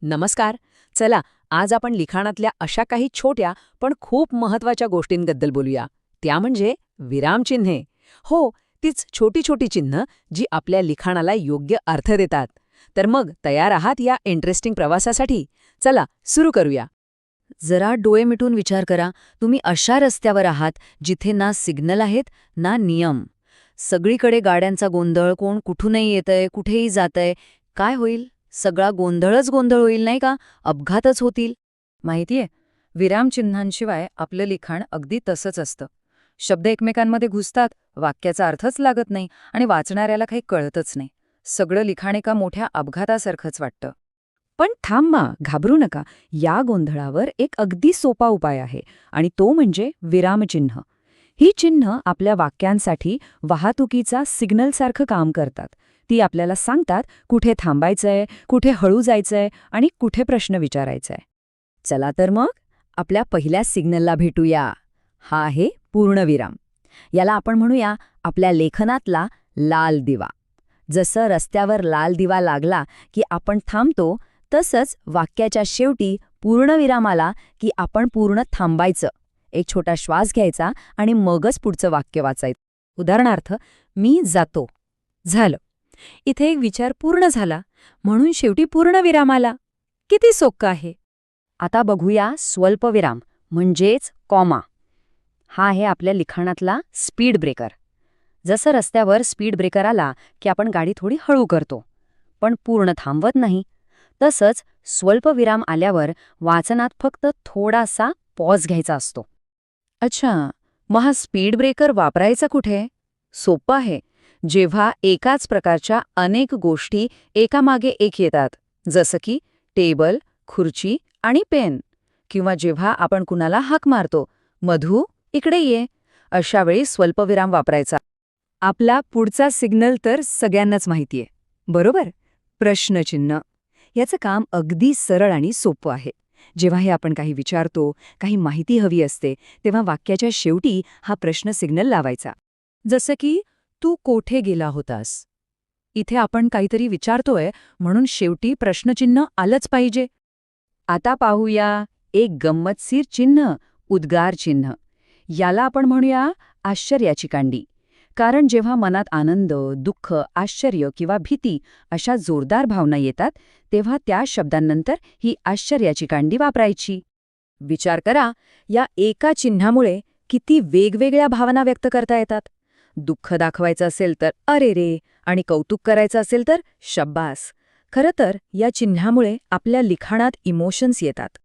नमस्कार. चला, आज आपण लिखाणातल्या अशा काही छोट्या पण खूप महत्वाच्या गोष्टींबद्दल बोलूया. त्या म्हणजे विरामचिन्हे. हो, तीच छोटी छोटी चिन्ह जी आपल्या लिखाणाला योग्य अर्थ देतात. तर मग तयार आहात या इंटरेस्टिंग प्रवासासाठी? चला, सुरू करूया. जरा डोळे मिटून विचार करा. तुम्ही अशा रस्त्यावर आहात जिथे ना सिग्नल आहेत ना नियम. सगळीकडे गाड्यांचा गोंधळ, कोण कुठूनही येतंय, कुठेही जातंय. काय होईल? सगळा गोंधळच गोंधळ होईल नाही का? अपघातच होतील. माहितीये, विरामचिन्हांशिवाय आपलं लिखाण अगदी तसंच असतं. शब्द एकमेकांमध्ये घुसतात, वाक्याचा अर्थच लागत नाही आणि वाचणाऱ्याला काही कळतच नाही. सगळं लिखाण एका मोठ्या अपघातासारखंच वाटतं. पण थांबा, घाबरू नका. या गोंधळावर एक अगदी सोपा उपाय आहे आणि तो म्हणजे विरामचिन्ह. ही चिन्ह आपल्या वाक्यांसाठी वाहतुकीचा सिग्नलसारखं काम करतात. ती आपल्याला सांगतात कुठे थांबायचंय, कुठे हळू जायचंय आणि कुठे प्रश्न विचारायचाय. चला तर मग आपल्या पहिल्या सिग्नलला भेटूया. हा आहे पूर्णविराम. याला आपण म्हणूया आपल्या लेखनातला लाल दिवा. जसं रस्त्यावर लाल दिवा लागला की आपण थांबतो, तसंच वाक्याच्या शेवटी पूर्णविराम आला की आपण पूर्ण थांबायचं, एक छोटा श्वास घ्यायचा आणि मगच पुढचं वाक्य वाचायचं. उदाहरणार्थ, मी जातो. झालं. इथे एक विचार पूर्ण झाला म्हणून शेवटी पूर्णविराम आला. किती सोपं आहे. आता बघूया स्वल्पविराम म्हणजेच कॉमा. हा आहे आपल्या लिखाणातला स्पीड ब्रेकर. जसं रस्त्यावर स्पीड ब्रेकर आला की आपण गाडी थोडी हळू करतो, पण पूर्ण थांबवत नाही. तसंच स्वल्पविराम आल्यावर वाचनात फक्त थोडासा पॉज घ्यायचा असतो. अच्छा, मग हा स्पीड ब्रेकर वापरायचा कुठे? सोपं आहे. जेव्हा एकाच प्रकारच्या अनेक गोष्टी एकामागे एक येतात, जसं की टेबल, खुर्ची आणि पेन. किंवा जेव्हा आपण कुणाला हाक मारतो, मधू इकडे ये, अशा वेळी स्वल्पविराम वापरायचा. आपला पुढचा सिग्नल तर सगळ्यांनाच माहितीये, बरोबर? प्रश्नचिन्ह. याचं काम अगदी सरळ आणि सोपं आहे. जेव्हा हे आपण काही विचारतो, काही माहिती हवी असते, तेव्हा वाक्याच्या शेवटी हा प्रश्न सिग्नल लावायचा. जसं की तू कोठे गेला होतास? इथे आपण काहीतरी विचारतोय म्हणून शेवटी प्रश्नचिन्ह आलंच पाहिजे. आता पाहूया एक गंमतशीर चिन्ह, उद्गार चिन्ह. याला आपण म्हणूया आश्चर्याची कांडी. कारण जेव्हा मनात आनंद, दुःख, आश्चर्य किंवा भीती अशा जोरदार भावना येतात, तेव्हा त्या शब्दांनंतर ही आश्चर्याची कांडी वापरायची. विचार करा, या एका चिन्हामुळे किती वेगवेगळ्या भावना व्यक्त करता येतात. दुःख दाखवायचं असेल तर अरे रे, आणि कौतुक करायचं असेल तर शब्बास. खरं तर या चिन्हामुळे आपल्या लिखाणात इमोशन्स येतात.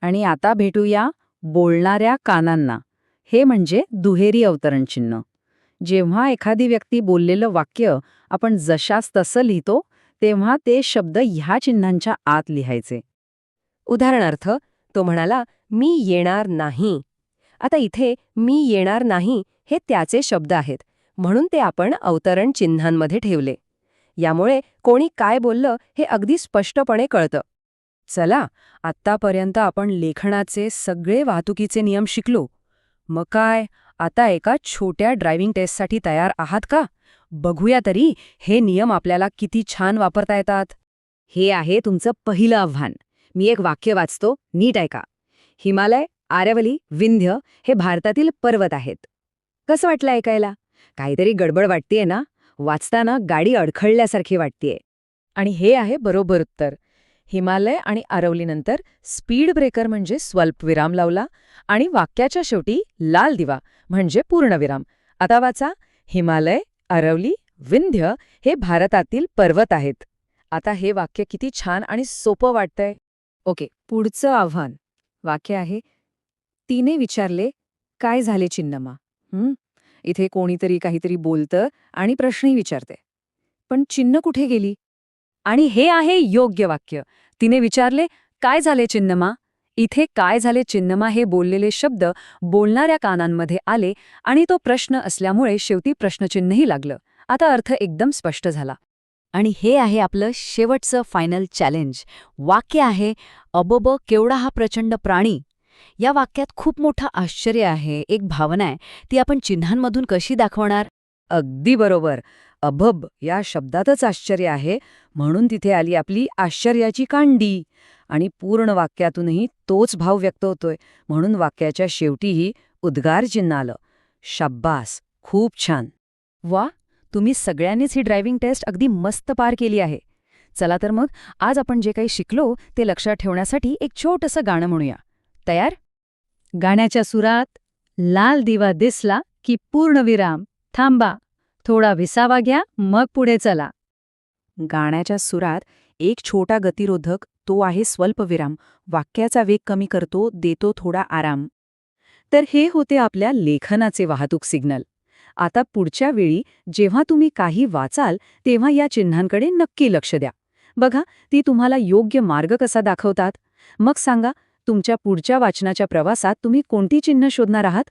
आणि आता भेटूया बोलणाऱ्या कानांना. हे म्हणजे दुहेरी अवतरण चिन्ह. जेव्हा एखादी व्यक्ती बोललेलं वाक्य आपण जशास तसं लिहितो, तेव्हा ते शब्द ह्या चिन्हांच्या आत लिहायचे. उदाहरणार्थ, तो म्हणाला, मी येणार नाही. आता इथे मी येणार नाही हे त्याचे शब्द आहेत, म्हणून ते आपण अवतरण चिन्हांमध्ये ठेवले. यामुळे कोणी काय बोललं हे अगदी स्पष्टपणे कळतं. चला, आत्तापर्यंत आपण लेखनाचे सगळे वाहतुकीचे नियम शिकलो. मग काय, आता एका छोट्या ड्रायव्हिंग टेस्टसाठी तयार आहात का? बघूया तरी हे नियम आपल्याला किती छान वापरता येतात. हे आहे तुमचं पहिलं आव्हान. मी एक वाक्य वाचतो, नीट ऐका. हिमालय, आरवली, विंध्य हे भारतातील पर्वत आहेत. कसं वाटलं ऐकायला? काहीतरी गडबड वाटतेय ना? वाचताना गाडी अडखळल्यासारखी वाटतेय. आणि हे आहे बरोबर उत्तर. हिमालय आणि आरवलीनंतर स्पीड ब्रेकर म्हणजे स्वल्पविराम लावला आणि वाक्याच्या शेवटी लाल दिवा म्हणजे पूर्णविराम. आता वाचा, हिमालय, आरवली, विंध्य हे भारतातील पर्वत आहेत. आता हे वाक्य किती छान आणि सोपं वाटतंय. ओके, पुढचं आव्हान. वाक्य आहे, तिने विचारले, काय झाले चिन्नमा? इथे कोणीतरी काहीतरी बोलतं आणि प्रश्नही विचारते. पण चिन्ह कुठे गेली? आणि हे आहे योग्य वाक्य. तिने विचारले, काय झाले चिन्नमा? इथे काय झाले चिन्नमा हे बोललेले शब्द बोलणाऱ्या कानांमध्ये आले आणि तो प्रश्न असल्यामुळे शेवटी प्रश्नचिन्हही लागलं. आता अर्थ एकदम स्पष्ट झाला. आणि हे आहे आपलं शेवटचं फायनल चॅलेंज. वाक्य आहे, अबब केवढा हा प्रचंड प्राणी. या वाक्यात खूप मोठं आश्चर्य आहे, एक भावना आहे. ती आपण चिन्हांमधून कशी दाखवणार? अगदी बरोबर. अभब या शब्दातच आश्चर्य आहे, म्हणून तिथे आली आपली आश्चर्याची कांडी. आणि पूर्ण वाक्यातूनही तोच भाव व्यक्त होतोय, म्हणून वाक्याच्या शेवटीही उद्गार चिन्ह आलं. शाब्बास, खूप छान. वा, तुम्ही सगळ्यांनीच ही ड्रायव्हिंग टेस्ट अगदी मस्त पार केली आहे. चला तर मग आज आपण जे काही शिकलो ते लक्षात ठेवण्यासाठी एक छोटंसं गाणं म्हणूया. तयार? गाण्याच्या सुरात लाल दिवा दिसला की पूर्णविराम, थांबा, थोडा विसावा घ्या, मग पुढे चला. गाण्याच्या सुरात एक छोटा गतिरोधक, तो आहे स्वल्पविराम, वाक्याचा वेग कमी करतो, देतो थोडा आराम. तर हे होते आपल्या लेखनाचे वाहतूक सिग्नल. आता पुढच्या वेळी जेव्हा तुम्ही काही वाचाल तेव्हा या चिन्हांकडे नक्की लक्ष द्या. बघा, ती तुम्हाला योग्य मार्ग कसा दाखवतात. मग सांगा, तुमच्या पुढच्या वाचनाच्या प्रवासात तुम्ही कोणती चिन्ह शोधणार आहात?